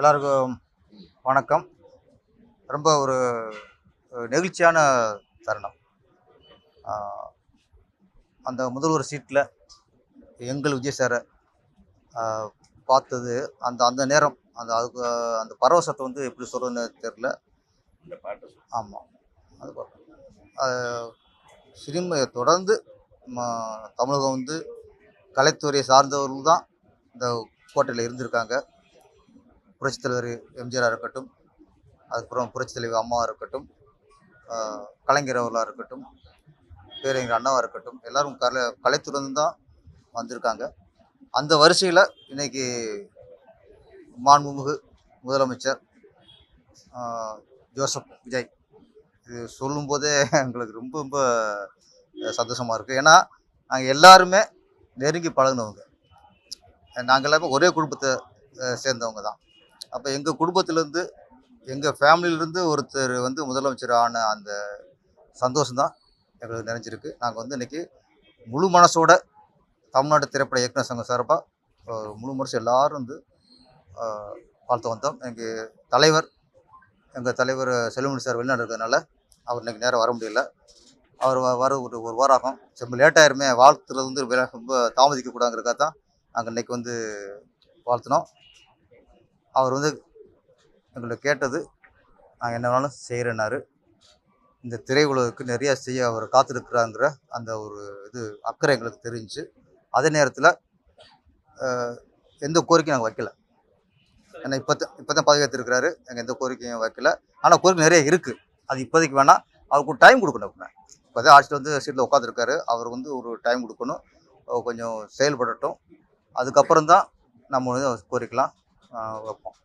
எல்லாருக்கும் வணக்கம். ரொம்ப ஒரு நெகிழ்ச்சியான தருணம். ஆ, அந்த முதல்வர் சீட்டில் எங்கள் விஜய் சாரை ஆ, பார்த்தது அந்த அந்த நேரம் அதுக்கு அந்த பரவசத்தை வந்து எப்படி சொல்கிறதுன்னு தெரில. ஆமாம், அது சினிமையை தொடர்ந்து தமிழகம் வந்து கலைத்துறையை சார்ந்தவர்கள் தான் இந்த கோட்டையில் இருந்திருக்காங்க. புரட்சித் தலைவர் எம்ஜிஆராக இருக்கட்டும், அதுக்கப்புறம் புரட்சித் தலைவர் அம்மாவாக இருக்கட்டும், கலைஞர் அவர்களாக இருக்கட்டும், பேரறிஞர் அண்ணாவாக இருக்கட்டும், எல்லோரும் கலைத்துறைந்து தான் வந்திருக்காங்க. அந்த வரிசையில் இன்றைக்கி மாண்புமிகு முதலமைச்சர் ஜோசப் விஜய் இது சொல்லும்போதே எங்களுக்கு ரொம்ப ரொம்ப சந்தோஷமாக இருக்குது. ஏன்னா நாங்கள் எல்லாருமே நெருங்கி பழகினவங்க, நாங்கள் எல்லாமே ஒரே குடும்பத்தை சேர்ந்தவங்க தான். அப்போ எங்கள் குடும்பத்திலேருந்து எங்கள் ஃபேமிலியிலேருந்து ஒருத்தர் வந்து முதலமைச்சர் ஆன அந்த சந்தோஷம்தான் எங்களுக்கு நிறைஞ்சிருக்கு. நாங்கள் வந்து இன்றைக்கி முழு மனசோட தமிழ்நாடு திரைப்பட இயக்குனர் சங்கம் சார்பாக முழு மனசு எல்லோரும் வந்து வாழ்த்து வந்தோம். எங்கள் தலைவர் செல்வமணி சார் வெளிநாடு இருக்கிறதுனால அவர் இன்றைக்கி நேரம் வர முடியல. அவர் வர ஒரு வாரம் ஆகும். ரொம்ப லேட்டாயிருமே, வாழ்த்துறது வந்து ரொம்ப தாமதிக்கக்கூடாதுங்கிறதுக்காக தான் நாங்கள் இன்றைக்கி வந்து வாழ்த்தினோம். அவர் வந்து எங்களை கேட்டது நாங்கள் என்ன வேணாலும் செய்கிறேன்னாரு. இந்த திரையுலகுக்கு நிறையா செய்ய அவர் காத்திருக்கிறாங்கிற அந்த ஒரு அக்கறை எங்களுக்கு தெரிஞ்சிச்சு. அதே நேரத்தில் எந்த கோரிக்கையும் நாங்கள் வைக்கல. ஏன்னா இப்போ தான் பதவியேற்றிருக்கிறாரு, எங்கள் எந்த கோரிக்கையும் வைக்கல. ஆனால் கோரிக்கை நிறைய இருக்குது, அது இப்போதைக்கு வேணாம். அவருக்கு டைம் கொடுக்கணும். இப்போ தான் ஆட்சியில் வந்து சீட்டில் உட்காந்துருக்காரு, அவர் வந்து ஒரு டைம் கொடுக்கணும், கொஞ்சம் செயல்படட்டும். அதுக்கப்புறம் தான் நம்ம வந்து கோரிக்கைலாம் வைப்போம்.